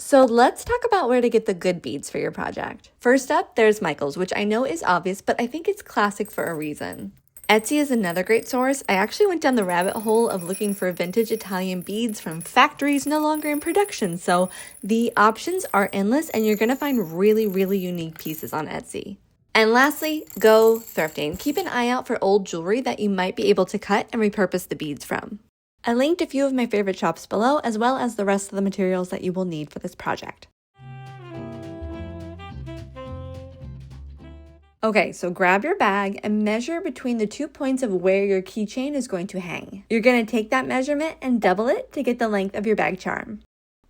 So let's talk about where to get the good beads for your project. First up, there's Michael's, which I know is obvious, but I think it's classic for a reason. Etsy is another great source. I actually went down the rabbit hole of looking for vintage Italian beads from factories no longer in production, so the options are endless and you're gonna find really, really unique pieces on Etsy. And lastly, go thrifting. Keep an eye out for old jewelry that you might be able to cut and repurpose the beads from. I linked a few of my favorite shops below, as well as the rest of the materials that you will need for this project. Okay, so grab your bag and measure between the 2 points of where your keychain is going to hang. You're going to take that measurement and double it to get the length of your bag charm.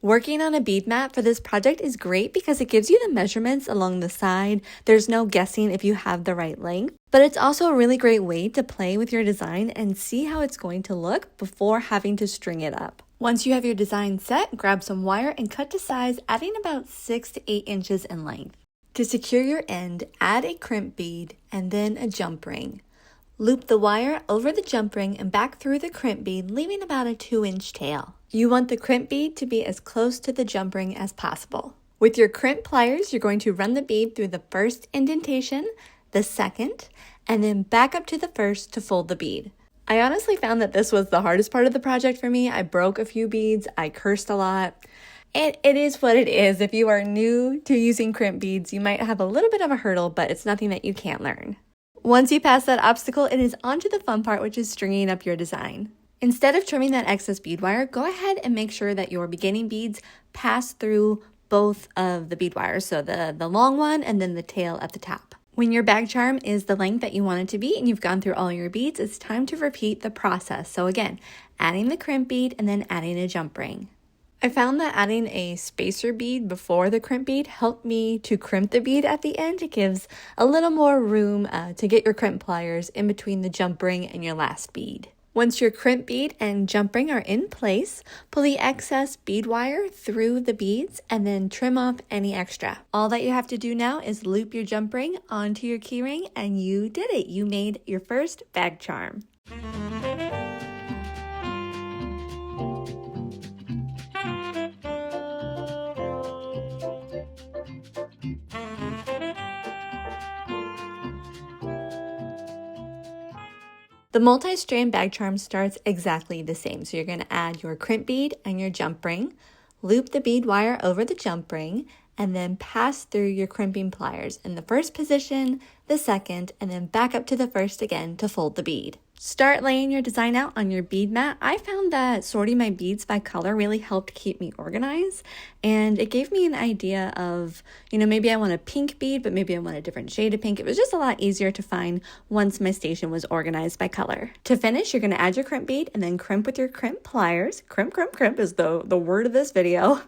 Working on a bead mat for this project is great because it gives you the measurements along the side. There's no guessing if you have the right length, but it's also a really great way to play with your design and see how it's going to look before having to string it up. Once you have your design set, grab some wire and cut to size, adding about 6 to 8 inches in length. To secure your end, add a crimp bead and then a jump ring. Loop the wire over the jump ring and back through the crimp bead, leaving about a 2-inch tail. You want the crimp bead to be as close to the jump ring as possible. With your crimp pliers, you're going to run the bead through the first indentation, the second, and then back up to the first to fold the bead. I honestly found that this was the hardest part of the project for me. I broke a few beads, I cursed a lot. It is what it is. If you are new to using crimp beads, you might have a little bit of a hurdle, but it's nothing that you can't learn. Once you pass that obstacle, it is on to the fun part, which is stringing up your design. Instead of trimming that excess bead wire, go ahead and make sure that your beginning beads pass through both of the bead wires, so the long one and then the tail at the top. When your bag charm is the length that you want it to be and you've gone through all your beads, it's time to repeat the process. So again, adding the crimp bead and then adding a jump ring. I found that adding a spacer bead before the crimp bead helped me to crimp the bead at the end. It gives a little more room to get your crimp pliers in between the jump ring and your last bead. Once your crimp bead and jump ring are in place, pull the excess bead wire through the beads and then trim off any extra. All that you have to do now is loop your jump ring onto your key ring and you did it. You made your first bag charm. The multi-strand bag charm starts exactly the same. So you're going to add your crimp bead and your jump ring, loop the bead wire over the jump ring, and then pass through your crimping pliers in the first position, the second, and then back up to the first again to fold the bead. Start laying your design out on your bead mat. I found that sorting my beads by color really helped keep me organized, and it gave me an idea of, maybe I want a pink bead, but maybe I want a different shade of pink. It was just a lot easier to find once my station was organized by color. To finish, you're going to add your crimp bead and then crimp with your crimp pliers. Crimp, crimp, crimp is the word of this video.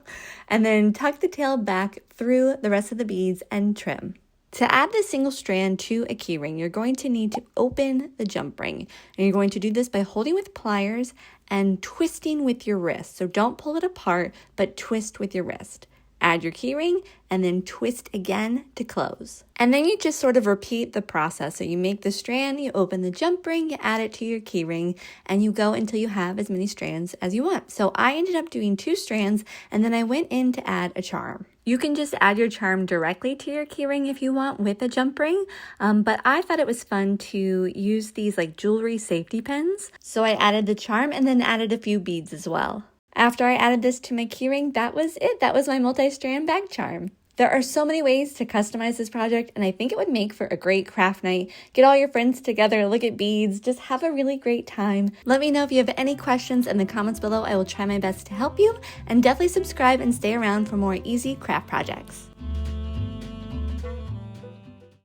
And then tuck the tail back through the rest of the beads and trim. To add this single strand to a key ring, you're going to need to open the jump ring. And you're going to do this by holding with pliers and twisting with your wrist. So don't pull it apart, but twist with your wrist. Add your key ring and then twist again to close. And then you just sort of repeat the process. So you make the strand, you open the jump ring, you add it to your key ring, and you go until you have as many strands as you want. So I ended up doing 2 strands, and then I went in to add a charm. You can just add your charm directly to your key ring if you want with a jump ring, but I thought it was fun to use these like jewelry safety pins. So I added the charm and then added a few beads as well. After I added this to my keyring, that was it. That was my multi-strand bag charm. There are so many ways to customize this project, and I think it would make for a great craft night. Get all your friends together, look at beads, just have a really great time. Let me know if you have any questions in the comments below. I will try my best to help you, and definitely subscribe and stay around for more easy craft projects.